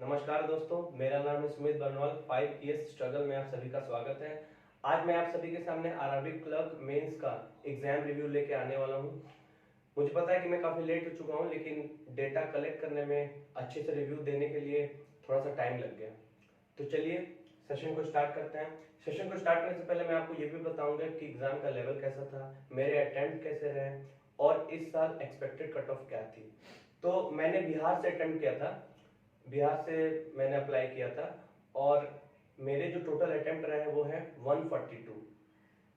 नमस्कार दोस्तों, मेरा नाम है सुमित बरनवाल। 5 ईयर्स स्ट्रगल में आप सभी का स्वागत है। आज मैं आप सभी के सामने आरआरबी क्लर्क मेंस का एग्जाम रिव्यू लेके आने वाला हूं। मुझे पता है कि मैं काफ़ी लेट हो चुका हूं, लेकिन डेटा कलेक्ट करने में अच्छे से रिव्यू देने के लिए थोड़ा सा टाइम लग गया। तो चलिए सेशन को स्टार्ट करते हैं। सेशन को स्टार्ट करने से पहले मैं आपको ये भी बताऊंगा कि एग्जाम का लेवल कैसा था, मेरे अटेम्प्ट कैसे रहे और इस साल एक्सपेक्टेड कट ऑफ क्या थी। तो मैंने बिहार से अटेम्प्ट किया था, बिहार से मैंने अप्लाई किया था और मेरे जो टोटल अटेम्प्ट रहे वो है 142।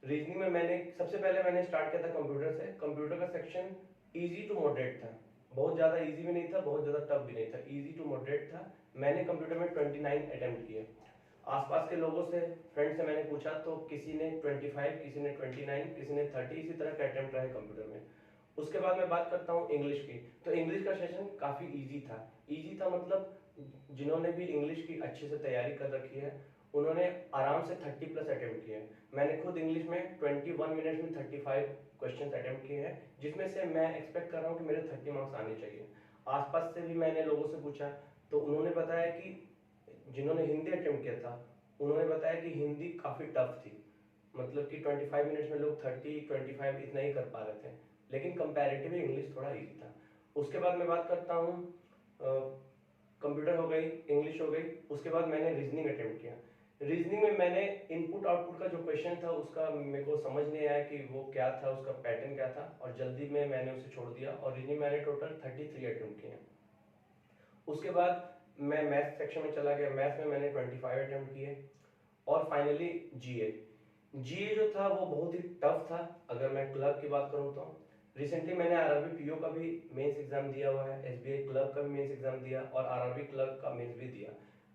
रीजनिंग में मैंने सबसे पहले मैंने स्टार्ट किया था कंप्यूटर से। कंप्यूटर का सेक्शन इजी टू मॉडरेट था, बहुत ज़्यादा इजी भी नहीं था, बहुत ज़्यादा टफ भी नहीं था, इजी टू मॉडरेट था। मैंने कंप्यूटर में 29 अटेम्प्ट किए। आसपास के लोगों से, फ्रेंड से मैंने पूछा तो किसी ने 25, किसी ने 29, किसी ने 30, इसी तरह के अटेम्प्ट रहे कंप्यूटर में। उसके बाद मैं बात करता हूँ इंग्लिश की। तो इंग्लिश का सेशन काफ़ी इजी था। इजी था मतलब जिन्होंने भी इंग्लिश की अच्छे से तैयारी कर रखी है उन्होंने आराम से 30 प्लस अटेम्प्ट किए हैं। मैंने खुद इंग्लिश में 21 मिनट्स में 35 क्वेश्चन अटेम्प्ट किए हैं, जिसमें से मैं एक्सपेक्ट कर रहा हूँ कि मेरे 30 मार्क्स आने चाहिए। आसपास से भी मैंने लोगों से पूछा तो उन्होंने बताया कि जिन्होंने हिंदी अटेम्प्ट किया था उन्होंने बताया कि हिंदी काफ़ी टफ थी, मतलब कि 25 मिनट्स में लोग 30 25 इतना ही कर पा रहे थे, लेकिन कंपैरेटिवली इंग्लिश थोड़ा ईजी था। उसके बाद मैं बात करता हूँ, कंप्यूटर हो गई, इंग्लिश हो गई। उसके बाद मैंने रीजनिंग अटेम्प्ट किया। रीजनिंग में मैंने इनपुट आउटपुट का जो क्वेश्चन था उसका मेरे को समझ नहीं आया कि वो क्या था, उसका पैटर्न क्या था, और जल्दी में मैंने उसे छोड़ दिया। और रीजनिंग मैंने टोटल 33 अटेम्प्ट किए। उसके बाद मैं मैथ सेक्शन में चला गया। मैथ में मैंने 25 अटेम्प्ट किए। और फाइनली जीए। जीए जो था वो बहुत ही टफ था। अगर मैं क्लर्क की बात करूं तो रिसेंटली मैंने आरआरबी पीओ का भी मेंस एग्जाम दिया हुआ है, एसबीआई क्लर्क का भी मेंस एग्जाम दिया और आरआरबी क्लर्क का मेंस भी दिया।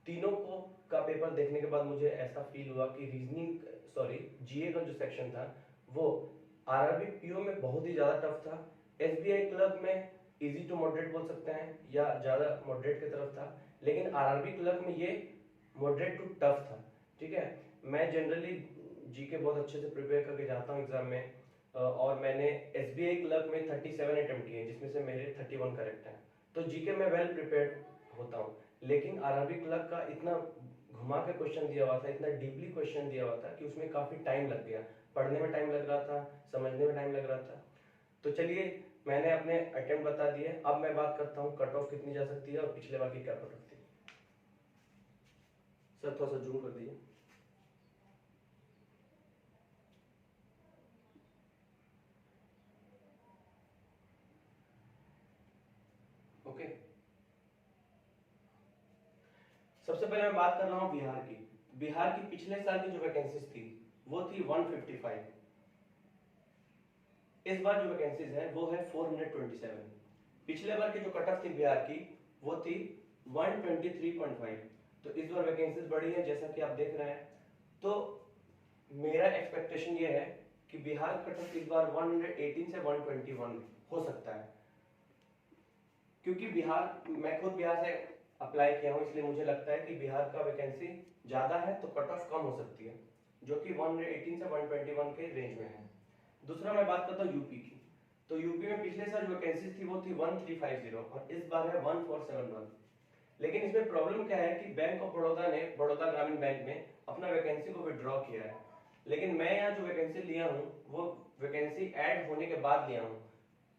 तीनों को का पेपर देखने के बाद मुझे ऐसा फील हुआ कि जीए का जो सेक्शन था वो आरआरबी पीओ में बहुत ही ज्यादा टफ था। एसबीआई क्लर्क में इजी टू मॉडरेट बोल सकते हैं या ज्यादा मॉडरेट की तरफ था, लेकिन आरआरबी क्लर्क में ये मॉडरेट टू टफ था। ठीक है, मैं जनरली जीके बहुत अच्छे से प्रिपेयर करके जाता हूँ एग्जाम में, और मैंने एसबीआई क्लर्क में 37 अटेम्प्ट किए जिसमें से मेरे 31 करेक्ट हैं। तो जीके में वेल प्रिपेयर्ड होता हूँ, लेकिन आरआरबी क्लर्क का इतना घुमा के क्वेश्चन दिया हुआ था, इतना डीपली क्वेश्चन दिया हुआ था कि उसमें काफी टाइम लग गया। पढ़ने में टाइम लग रहा था, समझने में टाइम लग रहा था। तो चलिए मैंने अपने अटेम्प्ट बता दिए। अब मैं बात करता हूँ कट ऑफ कितनी जा सकती है और पिछले बार की क्या कट ऑफ थी। सर थोड़ा सा जूम कर दीजिए। ओके, सबसे पहले मैं बात कर रहा हूँ बिहार की। बिहार की पिछले साल की जो वैकेंसीज थी वो थी 155। इस बार जो वैकेंसीज है वो है 427। पिछले बार की जो कट ऑफ थी बिहार की वो थी 123.5। तो इस बार वैकेंसीज बढ़ी है जैसा कि आप देख रहे हैं। तो मेरा एक्सपेक्टेशन ये है कि बिहार कट ऑफ इस बार 118 से 121 हो सकता है, क्योंकि बिहार, मैं खुद बिहार से अप्लाई किया हूं, इसलिए मुझे लगता है कि बिहार का वैकेंसी ज्यादा है तो कट ऑफ कम हो सकती है, जो कि 118 से 121 के रेंज में है। दूसरा मैं बात करता हूँ यूपी की। तो यूपी में पिछले साल जो वैकेंसी थी वो थी 1350 और इस बार है 1471। लेकिन इसमें प्रॉब्लम क्या है कि बैंक ऑफ बड़ौदा ने बड़ौदा ग्रामीण बैंक में अपना वैकेंसी को विड्रॉ किया है, लेकिन मैं यहाँ जो वैकेंसी लिया हूँ वो वैकेंसी ऐड होने के बाद लिया हूँ।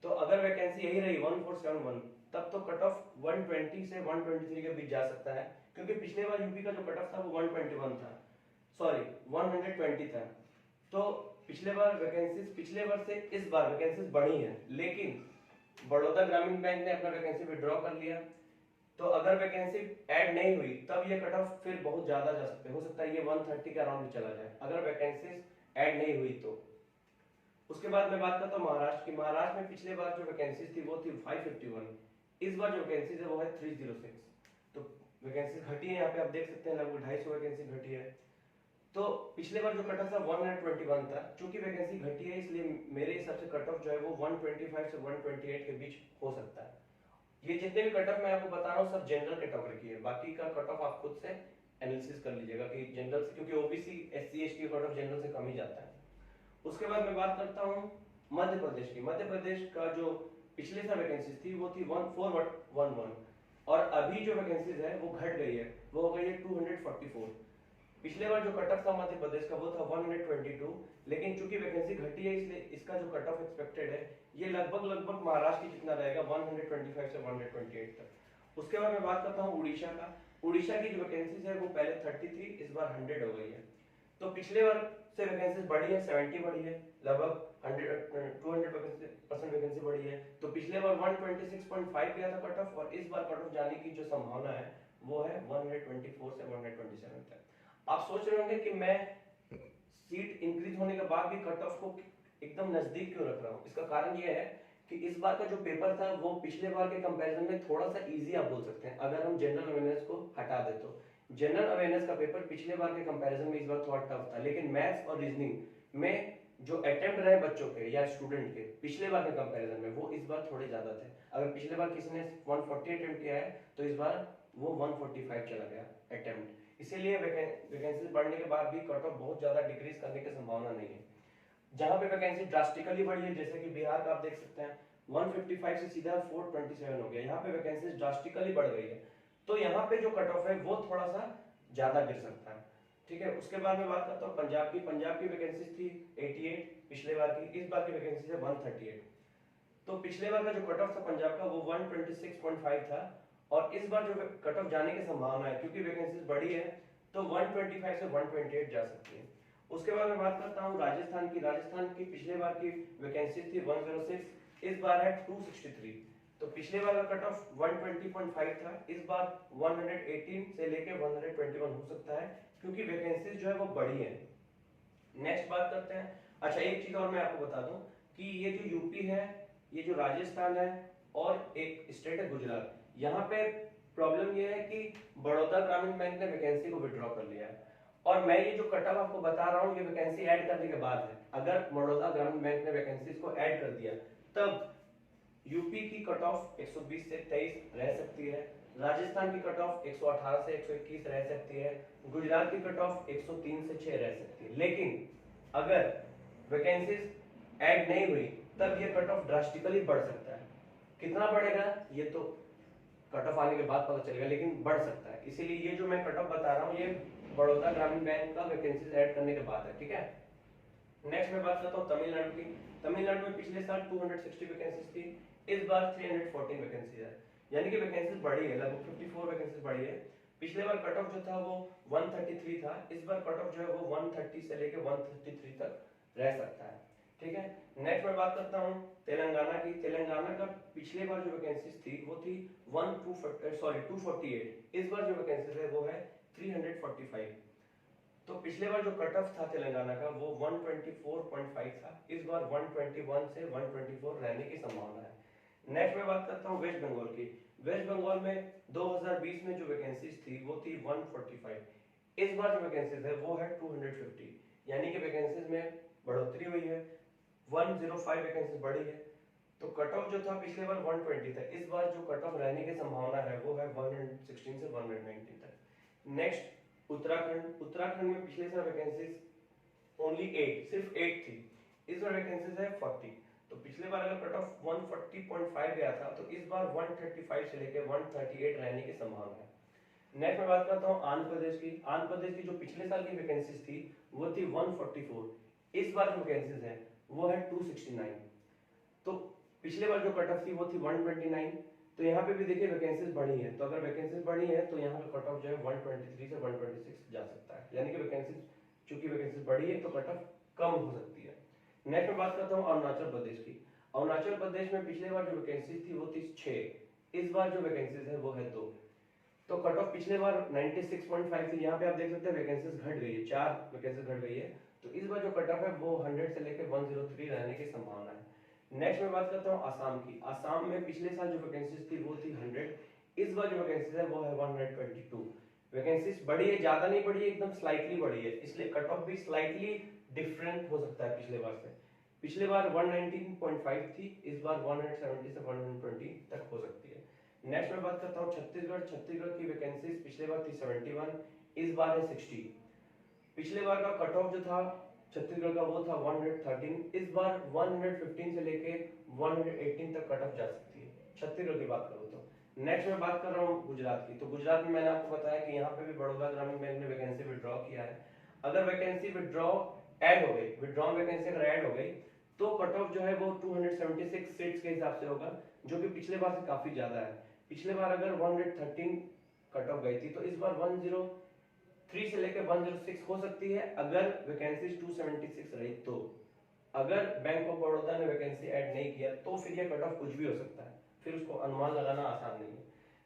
तो अगर वैकेंसी यही रही 1471 तब तो कट ऑफ 120 से 123 के बीच जा सकता है, क्योंकि पिछले बार यूपी का जो कट ऑफ था वो 121 था, सॉरी 120 था। तो पिछले बार वैकेंसीज, पिछले बार से इस बार वैकेंसीज बढ़ी है, लेकिन बड़ौदा ग्रामीण बैंक ने अपना वैकेंसी विड्रॉ कर लिया। तो अगर वैकेंसी ऐड नहीं हुई तब ये कट ऑफ फिर बहुत ज्यादा जा सकते, हो सकता है ये 130 के अराउंड भी चला जाए अगर वैकेंसीज ऐड नहीं हुई तो। उसके बाद मैं बात करता हूँ महाराष्ट्र की। महाराष्ट्र में पिछले बार जो वैकेंसीज थी वो थी 551। इस बार जो वैकेंसीज है वो है 306। तो वैकेंसी घटी है, यहाँ पे आप देख सकते हैं लगभग 250 वैकेंसी घटी है। तो पिछले बार जो कट ऑफ था 121 था, चूंकि वैकेंसी घटी है इसलिए मेरे हिसाब से कट ऑफ जो है वो 125 से 128 के बीच हो सकता है। ये जितने भी कट ऑफ मैं आपको बता रहा हूँ सब जनरल कैटेगरी की है, बाकी का कट ऑफ आप खुद से एनालिसिस कर लीजिएगा कि जनरल से, क्योंकि OBC SC ST cut off general से कम ही जाता है। उसके बाद मैं बात करता हूँ मध्य प्रदेश की। मध्य प्रदेश का जो पिछले साल वैकेंसी थी वो थी 1411। और अभी जो वैकेंसीज है वो घट गई है, वो हो गई है 244। पिछले बार जो कट ऑफ था मध्य प्रदेश का वो था 122, लेकिन चूंकि वैकेंसी घटी है इसलिए इसका जो कट ऑफ एक्सपेक्टेड है ये लगभग लगभग महाराष्ट्र की जितना रहेगा, 125 से 128 तक। उसके बाद मैं बात करता हूँ उड़ीसा का। उड़ीसा की जो वैकेंसीज है वो पहले 30 थी, इस बार 100 हो गई है। तो पिछले बार से वैकेंसीज बढ़ी है, 70 बढ़ी है, लगभग 200% वैकेंसी बढ़ी है। तो पिछले बार 126.5 गया था कट ऑफ, और इस बार कट ऑफ जाने की जो संभावना है वो है 124 से 127 तक। आप सोच रहे होंगे कि मैं सीट इंक्रीज होने के बाद भी कट ऑफ को एकदम नजदीक क्यों रख रहा हूँ। इसका कारण ये है कि इस बार का जो पेपर था वो पिछले बार के कंपैरिजन में थोड़ा सा इजी आप बोल सकते हैं, अगर हम जनरल अवेयरनेस को हटा दे तो। जनरल अवेयरनेस का पेपर पिछले बार के कंपैरिजन में इस बार थोड़ा टफ था, लेकिन मैथ्स और रीजनिंग में जो अटेम्प्ट रहे बच्चों के या स्टूडेंट के पिछले बार के कंपैरिजन में वो इस बार थोड़े ज्यादा थे। अगर पिछले बार किसी ने 140 अटेम्प्ट किया है तो इस बार वो 145 चला गया अटेम्प्ट। इसीलिए वैकेंसी बढ़ने के बाद भी कट ऑफ बहुत ज्यादा डिक्रीज करने की संभावना नहीं है। जहां पे वैकेंसी ड्रास्टिकली बढ़ी है, जैसे कि बिहार का आप देख सकते हैं 155 से सीधा 427 हो गया, यहाँ पे वैकेंसी ड्रास्टिकली बढ़ गई है। तो यहाँ पे जो कट ऑफ है वो थोड़ा सा ज्यादा गिर सकता है, ठीक है। उसके बाद मैं बात करता हूँ पंजाब की। पंजाब की वैकेंसी थी 88 पिछले बार की, इस बार की वैकेंसी है 138। तो पिछले बार का जो कट ऑफ था पंजाब का वो 126.5 था, और इस बार जो कट ऑफ जाने की संभावना है क्योंकि वैकेंसी बढ़ी है तो 125 से 128 जा सकती है। उसके बाद मैं बात करता हूँ राजस्थान की। राजस्थान की पिछले बार की वैकेंसी थी 106, इस बार है 263। तो पिछले बार का कट ऑफ 120.5 था, इस बार 118 से लेके 121 हो सकता है क्योंकि वैकेंसीज जो है वो बढ़ी है। नेक्स्ट बात करते हैं। अच्छा, एक चीज और मैं आपको बता दूं कि ये जो यूपी है, ये जो राजस्थान है, और एक स्टेट है गुजरात, यहाँ पे प्रॉब्लम ये है कि बड़ौदा ग्रामीण बैंक ने वैकेंसी को विड्रॉ कर लिया है। और मैं ये जो कट ऑफ आपको बता रहा हूँ ये वैकेंसी ऐड करने के बाद है। अगर बड़ौदा ग्रामीण बैंक ने वैकेंसीज को ऐड कर दिया तब यूपी की कट ऑफ 120 से 23 रह सकती है, राजस्थान की कट ऑफ 118 से 121 रह सकती है, गुजरात की कट ऑफ 103 से 6 रह सकती है। लेकिन अगर वैकेंसीज ऐड नहीं हुई तब ये कट ऑफ ड्रास्टिकली बढ़ सकता है। कितना बढ़ेगा ये तो कट ऑफ आने के बाद पता चलेगा, लेकिन बढ़ सकता है। इसीलिए ये जो मैं कट ऑफ बता रहा हूँ ये बड़ौदा ग्रामीण बैंक का वैकेंसीज ऐड करने के बाद है, ठीक है। नेक्स्ट मैं बात करता हूँ तमिलनाडु की। तमिलनाडु में पिछले साल 260 वैकेंसीज थी, इस बार 314 वैकेंसी है, यानी कि वैकेंसीज बढ़ी है, लगभग 54 वैकेंसीज बढ़ी है। पिछले बार कट ऑफ जो था वो 133 था, इस बार कट ऑफ जो है वो 130 से लेके 133 तक रह सकता है, ठीक है। नेक्स्ट मैं बात करता हूँ तेलंगाना की। तेलंगाना का पिछले बार जो वैकेंसीज थी वो थी 248, इस बार जो वैकेंसीज है वो है 345। तो पिछले बार जो कट ऑफ था तेलंगाना का वो 124.5 था, इस बार 121 से 124 रहने की संभावना है। नेक्स्ट मैं बात करता हूँ वेस्ट बंगाल की। वेस्ट बंगाल में 2020 में जो वैकेंसीज थी वो थी 145, इस बार जो वैकेंसीज है वो है 250, यानी कि वैकेंसीज में बढ़ोतरी हुई है, 105 वैकेंसीज बढ़ी है। तो कट ऑफ जो था पिछले बार 120 था, इस बार जो कट ऑफ रहने की संभावना है वो है 116 से 119 तक। नेक्स्ट उत्तराखंड। उत्तराखंड में पिछले साल वैकेंसीज ओनली 8, सिर्फ 8 थी, इस बार वैकेंसीज है 40। तो पिछले बार अगर कट ऑफ 140.5 गया था तो इस बार 135 से लेकर 138 रहने की संभावना है। नेक्स्ट मैं बात करता हूँ आंध्र प्रदेश की। आंध्र प्रदेश की जो पिछले साल की वैकेंसीज थी वो थी 144, इस बार जो वैकेंसीज है वो है 269। तो पिछले बार जो कट ऑफ थी वो थी 129, तो यहाँ पे भी देखिए वैकेंसीज बढ़ी है। तो अगर वैकेंसीज बढ़ी है तो यहाँ पे कट ऑफ जो है 123 से 126 जा सकता है, यानी कि वैकेंसीज, चूंकि वैकेंसीज बढ़ी है तो कट ऑफ कम हो सकती है। नेक्स्ट मैं बात करता हूँ अरुणाचल प्रदेश की। अरुणाचल प्रदेश में पिछले बार जो वैकेंसीज थी वो थी 6, इस बार जो वैकेंसीज है वो है 2। तो कट ऑफ पिछले बार 96.5 थी, यहाँ पे आप देख सकते हैं वैकेंसीज घट गई है, 4 वैकेंसीज घट गई है। तो इस बार जो कट ऑफ है वो 100 से लेकर 103 रहने की संभावना है। नेक्स्ट मैं बात करता हूँ आसाम की। आसाम में पिछले साल जो वैकेंसीज थी वो थी 100, इस बार जो वैकेंसीज है वो है 122। वैकेंसीज बढ़ी है, ज्यादा नहीं बढ़ी है, एकदम स्लाइटली बढ़ी है, इसलिए कट ऑफ भी स्लाइटली डिफरेंट हो सकता है पिछले बार से। पिछले बार 119.5 थी, इस बार 170 से 120 तक हो सकती है। नेक्स्ट मैं बात करता हूँ छत्तीसगढ़। छत्तीसगढ़ की वैकेंसीज पिछले बार थी 71, इस बार है 60। पिछले बार का कट ऑफ जो था छत्तीसगढ़ का वो था 113, इस बार 115 से लेके 118 तक कट ऑफ जा सकती है, छत्तीसगढ़ की बात करूँ तो। नेक्स्ट मैं बात कर रहा हूँ गुजरात की। तो गुजरात में मैंने आपको बताया कि यहाँ पे भी बड़ौदा ग्रामीण बैंक ने वैकेंसी विड्रॉ किया है। अगर वैकेंसी विड्रॉ ऐड हो गई, विड्रॉ वैकेंसी अगर ऐड हो गई, तो कट ऑफ जो है वो 276 सीट्स के हिसाब से होगा, जो कि पिछले बार से काफी ज्यादा है। पिछले बार अगर 113 कट ऑफ गई थी, तो इस बार 103 से लेकर 106 हो सकती है अगर वैकेंसी 276 रही तो। अगर बैंक ऑफ बड़ौदा ने वैकेंसी ऐड नहीं किया तो फिर ये कट ऑफ कुछ भी हो सकता है, फिर उसको अनुमान लगाना आसान नहीं है।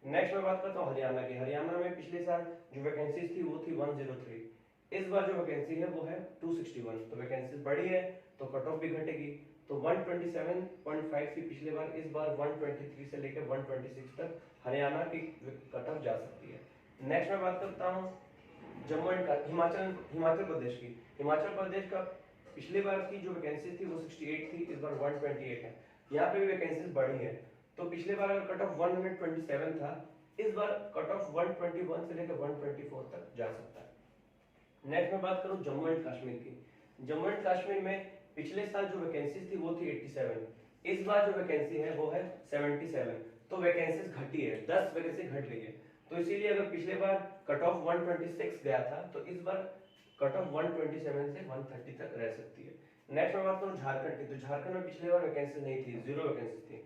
नेक्स्ट मैं बात करता हूँ हरियाणा की। हरियाणा में पिछले साल जो वैकेंसीज थी वो थी 103। इस बार जो वैकेंसी है वो है 261। तो वैकेंसी बढ़ी है तो कट ऑफ भी घटेगी। तो 127.5 थी पिछले बार, इस बार 123 से लेकर 126 तक हरियाणा की कट ऑफ जा सकती है। नेक्स्ट मैं बात करता हूँ जम्मू एंड हिमाचल हिमाचल प्रदेश की। हिमाचल प्रदेश का पिछले बार की जो वैकेंसी थी वो 68 थी, इस बार 128 है। यहाँ पे भी वैकेंसीज बढ़ी है। तो पिछले बार अगर कट ऑफ 127 था, इस बार कट ऑफ 121 से लेकर 124 तक जा सकता है। नेक्स्ट मैं बात करूं जम्मू एंड कश्मीर की। जम्मू एंड कश्मीर में पिछले साल जो वैकेंसीज थी वो थी 87, इस बार जो वैकेंसी है वो है 77। तो वैकेंसीज घटी है, 10 वैकेंसी घट गई है। तो इसीलिए अगर पिछले बार कट ऑफ 126 गया था, तो इस बार कट ऑफ 127 से 130 तक रह सकती है। नेक्स्ट मैं बात करूं झारखंड की। तो झारखंड में पिछले बार वैकेंसी नहीं थी, 0 वैकेंसी थी,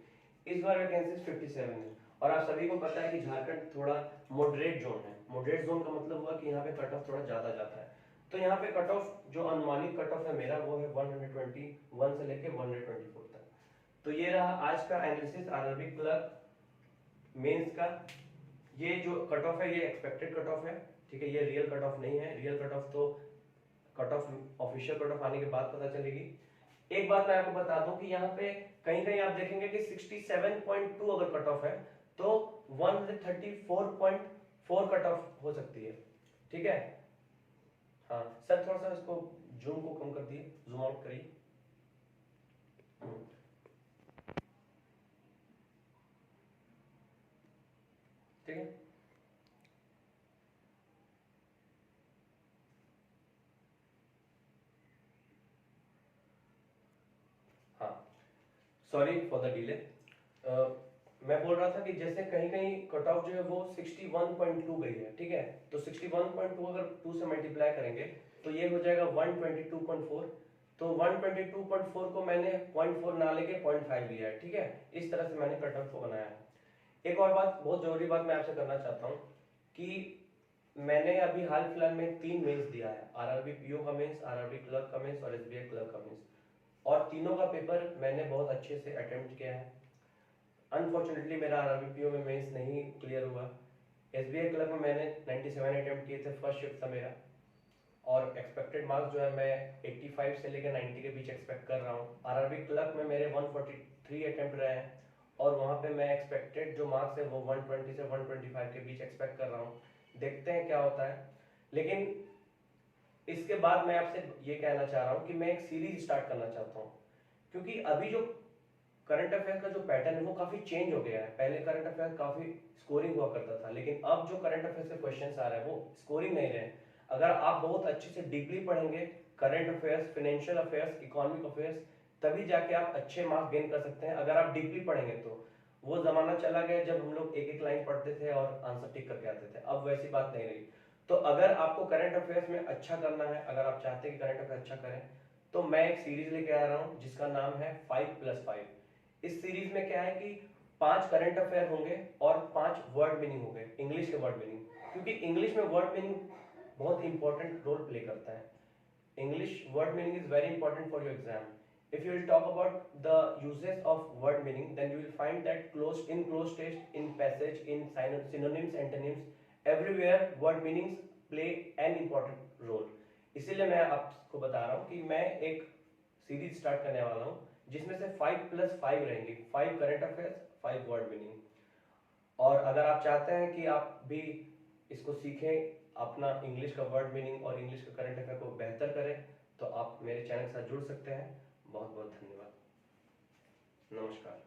इस बार वैकेंसी 57 है। और आप सभी को पता है कि झारखंड थोड़ा मॉडरेट जोन है। मॉडरेट जोन का मतलब हुआ कि यहाँ पे कट ऑफ थोड़ा ज्यादा जाता है। तो यहाँ पे कट ऑफ जो अनुमानित कट ऑफ है मेरा वो है 121 से लेके 124 तक। तो ये रहा आज का एनालिसिस आरआरबी क्लर्क मेंस का। ये जो कट ऑफ है ये एक्सपेक्टेड कट ऑफ है, ठीक है, ये रियल कट ऑफ नहीं है। रियल कट ऑफ तो cut off official cut off आने के बाद पता चलेगी। एक बात मैं आपको बता दूं कि यहाँ पे कहीं कहीं आप देखेंगे कि 67.2 अगर कट ऑफ है तो 134.4 कट ऑफ हो सकती है, ठीक है। हाँ सर, थोड़ा सा इसको जूम को कम कर दिए, जूम आउट करिए। ठीक है, हाँ सॉरी फॉर द डिले। मैं बोल रहा था कि जैसे कहीं कहीं कट ऑफ जो है वो 61.2 गई है, ठीक है। तो 61.2 अगर 2 से मल्टीप्लाई करेंगे तो ये हो जाएगा 122.4। तो 122.4 को मैंने 0.4 ना लेके 0.5 लिया है, ठीक है। इस तरह से मैंने कट ऑफ को बनाया है। एक और बात, बहुत जरूरी बात मैं आपसे करना चाहता हूँ कि मैंने अभी हाल फिलहाल में 3 मेंस दिया है, आरआरबी पीओ का मेंस, आरआरबी क्लर्क का मेंस और एसबीआई क्लर्क का मेंस। और तीनों का पेपर मैंने बहुत अच्छे से अटेम्प्ट किया है। अनफॉर्चुनेटली मेरा आरआरबी पीओ में मेंस नहीं क्लियर हुआ। एसबीआई क्लर्क में मैंने 97 अटेम्प्ट किए थे, फर्स्ट शिफ्ट था मेरा। और एक्सपेक्टेड मार्क्स जो है मैं 85 से लेकर 90 के बीच एक्सपेक्ट कर रहा हूँ। आरआरबी क्लर्क में मेरे 143 अटेम्प्ट रहे हैं और वहाँ पे मैं एक्सपेक्टेड जो मार्क्स है वो 120 से 125 के बीच एक्सपेक्ट कर रहा हूँ। देखते हैं क्या होता है। लेकिन इसके बाद मैं आपसे ये कहना चाह रहा हूँ कि मैं एक सीरीज स्टार्ट करना चाहता हूँ, क्योंकि अभी जो करंट अफेयर का जो पैटर्न है वो काफी चेंज हो गया है। पहले करंट अफेयर काफी स्कोरिंग हुआ करता था, लेकिन अब जो करंट अफेयर के क्वेश्चंस आ रहे हैं वो स्कोरिंग नहीं रहे। अगर आप बहुत अच्छे से डीपली पढ़ेंगे current affairs, financial affairs, economic affairs, तभी जाके आप अच्छे मार्क्स गेन कर सकते हैं। अगर आप डीपली पढ़ेंगे तो वो जमाना चला गया जब हम लोग एक एक लाइन पढ़ते थे और आंसर टिक करके आते थे, अब वैसी बात नहीं रही। तो अगर आपको करंट अफेयर्स में अच्छा करना है, अगर आप चाहते हैं कि करंट अफेयर अच्छा करें, तो मैं एक सीरीज लेके आ रहा हूँ जिसका नाम है 5+5। इस सीरीज में क्या है कि 5 करंट अफेयर होंगे और 5 वर्ड मीनिंग होंगे, इंग्लिश के वर्ड मीनिंग, क्योंकि इंग्लिश में वर्ड मीनिंग बहुत इंपॉर्टेंट रोल प्ले करता है। English word meaning is very important for your exam. If you will talk about the uses of word meaning, then you will find that in closed text, in passage, in synonyms, antonyms, everywhere word meanings play an important role. इसीलिए मैं आपको बता रहा हूँ कि मैं एक series start करने वाला हूँ जिसमें से 5+5 रहेंगे, 5 करंट अफेयर्स, 5 वर्ड मीनिंग। और अगर आप चाहते हैं कि आप भी इसको सीखें, अपना इंग्लिश का वर्ड मीनिंग और इंग्लिश का करंट अफेयर को बेहतर करें, तो आप मेरे चैनल के साथ जुड़ सकते हैं। बहुत बहुत धन्यवाद, नमस्कार।